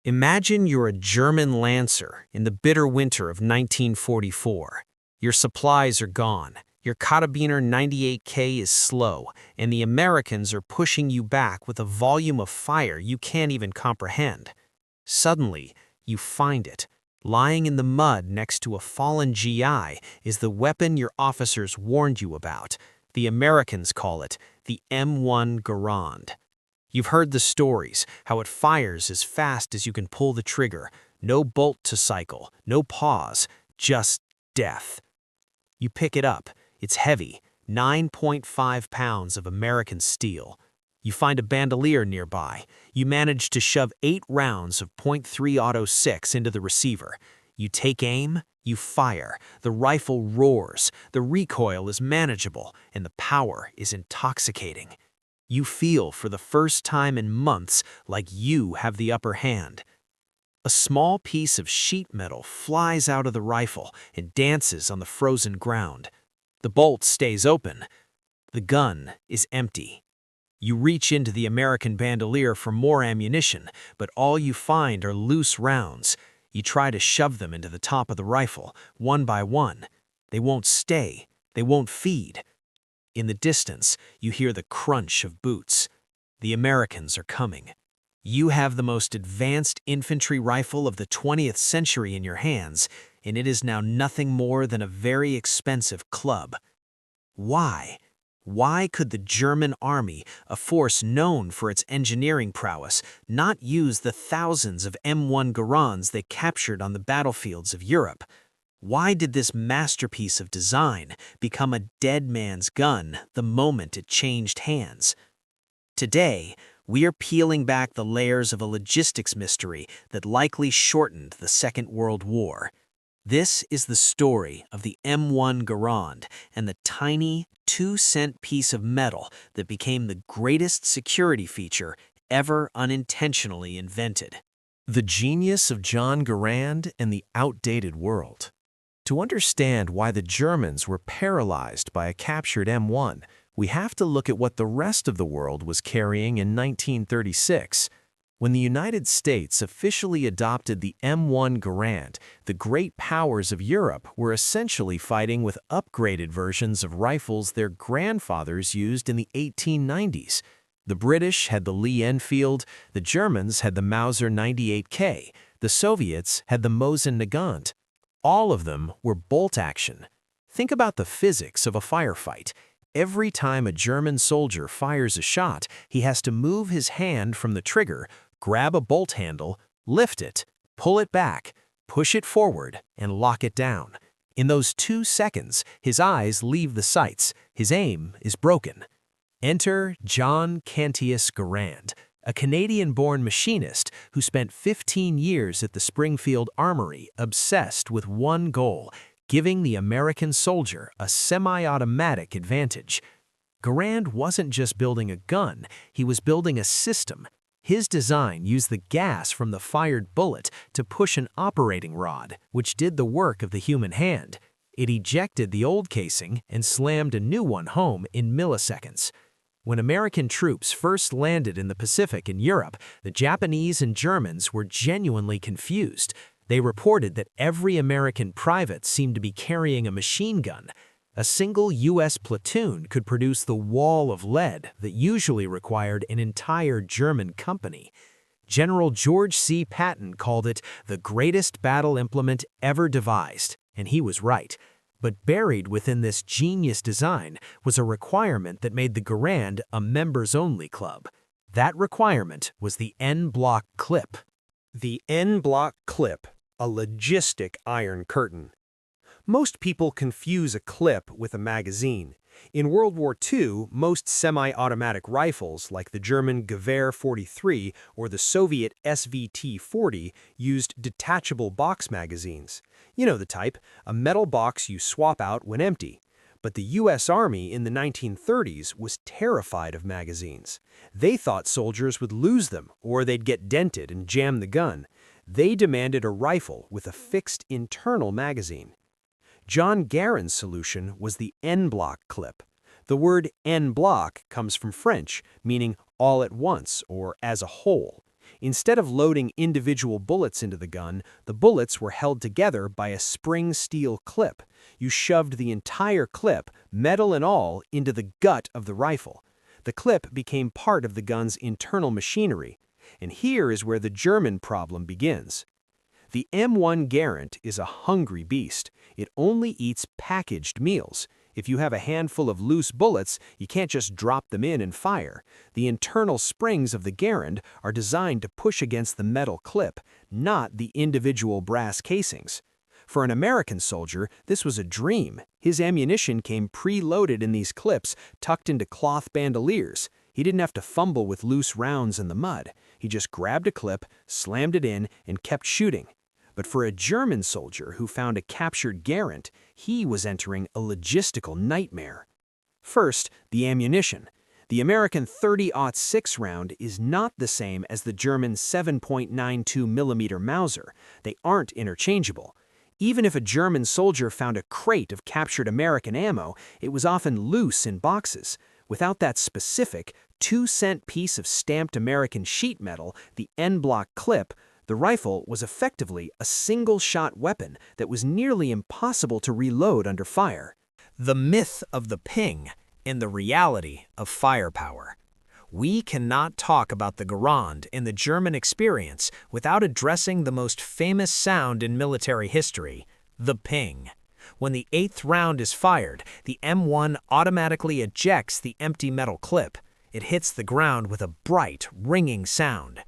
Imagine you're a German Lancer in the bitter winter of 1944. Your supplies are gone, your Karabiner 98K is slow, and the Americans are pushing you back with a volume of fire you can't even comprehend. Suddenly, you find it. Lying in the mud next to a fallen GI is the weapon your officers warned you about. The Americans call it the M1 Garand. You've heard the stories, how it fires as fast as you can pull the trigger. No bolt to cycle, no pause, just death. You pick it up. It's heavy, 9.5 pounds of American steel. You find a bandolier nearby. You manage to shove 8 rounds of .3 Auto 6 into the receiver. You take aim, you fire. The rifle roars, the recoil is manageable, and the power is intoxicating. You feel for the first time in months like you have the upper hand. A small piece of sheet metal flies out of the rifle and dances on the frozen ground. The bolt stays open. The gun is empty. You reach into the American bandolier for more ammunition, but all you find are loose rounds. You try to shove them into the top of the rifle, one by one. They won't stay. They won't feed. In the distance, you hear the crunch of boots. The Americans are coming. You have the most advanced infantry rifle of the 20th century in your hands, and it is now nothing more than a very expensive club. Why? Why could the German army, a force known for its engineering prowess, not use the thousands of M1 Garands they captured on the battlefields of Europe? Why did this masterpiece of design become a dead man's gun the moment it changed hands? Today, we are peeling back the layers of a logistics mystery that likely shortened the Second World War. This is the story of the M1 Garand and the tiny 2-cent piece of metal that became the greatest security feature ever unintentionally invented. The genius of John Garand and the outdated world. To understand why the Germans were paralyzed by a captured M1, we have to look at what the rest of the world was carrying in 1936. When the United States officially adopted the M1 Garand, the great powers of Europe were essentially fighting with upgraded versions of rifles their grandfathers used in the 1890s. The British had the Lee Enfield, the Germans had the Mauser 98K, the Soviets had the Mosin Nagant. All of them were bolt action. Think about the physics of a firefight. Every time a German soldier fires a shot, he has to move his hand from the trigger, grab a bolt handle, lift it, pull it back, push it forward, and lock it down. In those 2 seconds, his eyes leave the sights. His aim is broken. Enter John Cantius Garand, a Canadian-born machinist who spent 15 years at the Springfield Armory obsessed with one goal: giving the American soldier a semi-automatic advantage. Garand wasn't just building a gun, he was building a system. His design used the gas from the fired bullet to push an operating rod, which did the work of the human hand. It ejected the old casing and slammed a new one home in milliseconds. When American troops first landed in the Pacific and Europe, the Japanese and Germans were genuinely confused. They reported that every American private seemed to be carrying a machine gun. A single U.S. platoon could produce the wall of lead that usually required an entire German company. General George C. Patton called it the greatest battle implement ever devised, and he was right. But buried within this genius design was a requirement that made the Garand a members-only club. That requirement was the N-block clip. The N-block clip, a logistic iron curtain. Most people confuse a clip with a magazine. In World War II, most semi-automatic rifles, like the German Gewehr 43 or the Soviet SVT-40, used detachable box magazines. You know the type, a metal box you swap out when empty. But the U.S. Army in the 1930s was terrified of magazines. They thought soldiers would lose them, or they'd get dented and jam the gun. They demanded a rifle with a fixed internal magazine. John Garand's solution was the N-block clip. The word N-block comes from French, meaning all at once or as a whole. Instead of loading individual bullets into the gun, the bullets were held together by a spring steel clip. You shoved the entire clip, metal and all, into the gut of the rifle. The clip became part of the gun's internal machinery. And here is where the German problem begins. The M1 Garand is a hungry beast. It only eats packaged meals. If you have a handful of loose bullets, you can't just drop them in and fire. The internal springs of the Garand are designed to push against the metal clip, not the individual brass casings. For an American soldier, this was a dream. His ammunition came pre-loaded in these clips, tucked into cloth bandoliers. He didn't have to fumble with loose rounds in the mud. He just grabbed a clip, slammed it in, and kept shooting. But for a German soldier who found a captured Garand, he was entering a logistical nightmare. First, the ammunition. The American 30-06 round is not the same as the German 7.92mm Mauser. They aren't interchangeable. Even if a German soldier found a crate of captured American ammo, it was often loose in boxes. Without that specific 2-cent piece of stamped American sheet metal, the N-block clip, the rifle was effectively a single-shot weapon that was nearly impossible to reload under fire. The myth of the ping and the reality of firepower. We cannot talk about the Garand and the German experience without addressing the most famous sound in military history, the ping. When the 8th round is fired, the M1 automatically ejects the empty metal clip. It hits the ground with a bright, ringing sound.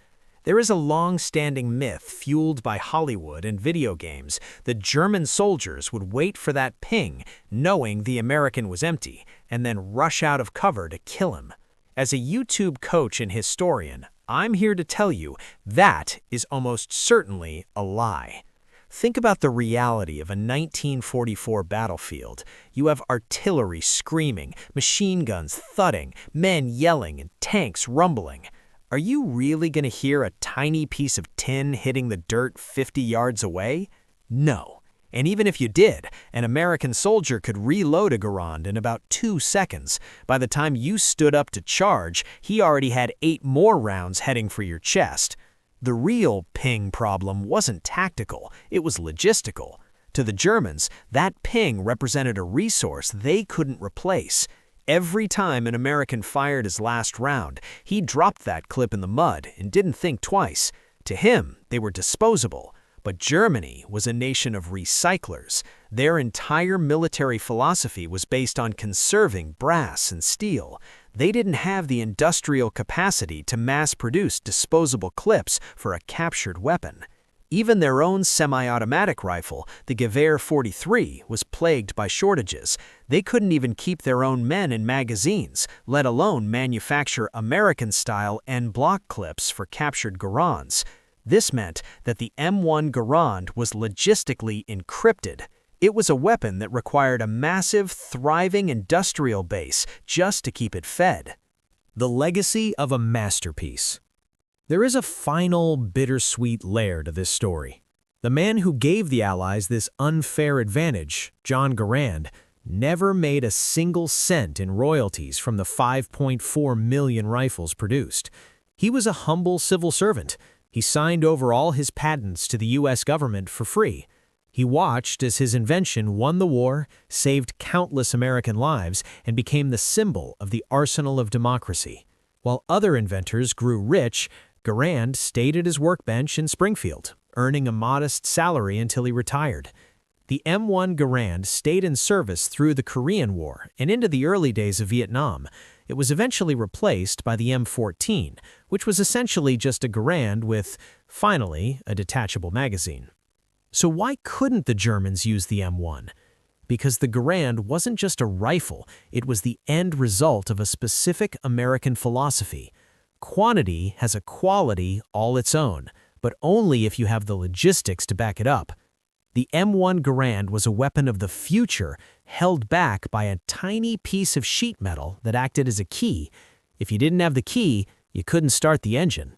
There is a long-standing myth fueled by Hollywood and video games that German soldiers would wait for that ping, knowing the American was empty, and then rush out of cover to kill him. As a YouTube coach and historian, I'm here to tell you that is almost certainly a lie. Think about the reality of a 1944 battlefield. You have artillery screaming, machine guns thudding, men yelling, and tanks rumbling. Are you really going to hear a tiny piece of tin hitting the dirt 50 yards away? No. And even if you did, an American soldier could reload a Garand in about 2 seconds. By the time you stood up to charge, he already had 8 more rounds heading for your chest. The real ping problem wasn't tactical, it was logistical. To the Germans, that ping represented a resource they couldn't replace. Every time an American fired his last round, he dropped that clip in the mud and didn't think twice. To him, they were disposable. But Germany was a nation of recyclers. Their entire military philosophy was based on conserving brass and steel. They didn't have the industrial capacity to mass-produce disposable clips for a captured weapon. Even their own semi-automatic rifle, the Gewehr 43, was plagued by shortages. They couldn't even keep their own men in magazines, let alone manufacture American-style N-block clips for captured Garands. This meant that the M1 Garand was logistically encrypted. It was a weapon that required a massive, thriving industrial base just to keep it fed. The legacy of a masterpiece. There is a final, bittersweet layer to this story. The man who gave the Allies this unfair advantage, John Garand, never made a single cent in royalties from the 5.4 million rifles produced. He was a humble civil servant. He signed over all his patents to the U.S. government for free. He watched as his invention won the war, saved countless American lives, and became the symbol of the arsenal of democracy. While other inventors grew rich, Garand stayed at his workbench in Springfield, earning a modest salary until he retired. The M1 Garand stayed in service through the Korean War and into the early days of Vietnam. It was eventually replaced by the M14, which was essentially just a Garand with, finally, a detachable magazine. So why couldn't the Germans use the M1? Because the Garand wasn't just a rifle, it was the end result of a specific American philosophy. Quantity has a quality all its own, but only if you have the logistics to back it up. The M1 Garand was a weapon of the future, held back by a tiny piece of sheet metal that acted as a key. If you didn't have the key, you couldn't start the engine.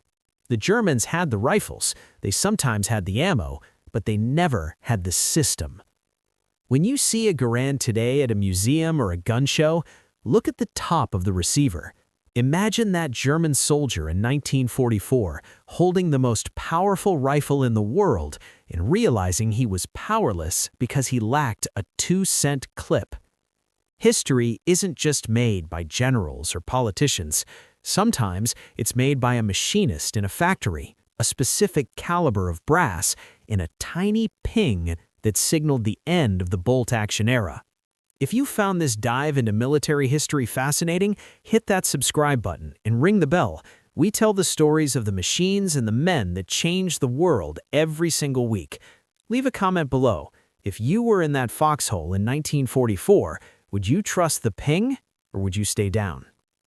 The Germans had the rifles, they sometimes had the ammo, but they never had the system. When you see a Garand today at a museum or a gun show, look at the top of the receiver. Imagine that German soldier in 1944 holding the most powerful rifle in the world and realizing he was powerless because he lacked a 2-cent clip. History isn't just made by generals or politicians. Sometimes it's made by a machinist in a factory, a specific caliber of brass, and a tiny ping that signaled the end of the bolt-action era. If you found this dive into military history fascinating, hit that subscribe button and ring the bell. We tell the stories of the machines and the men that changed the world every single week. Leave a comment below. If you were in that foxhole in 1944, would you trust the ping or would you stay down?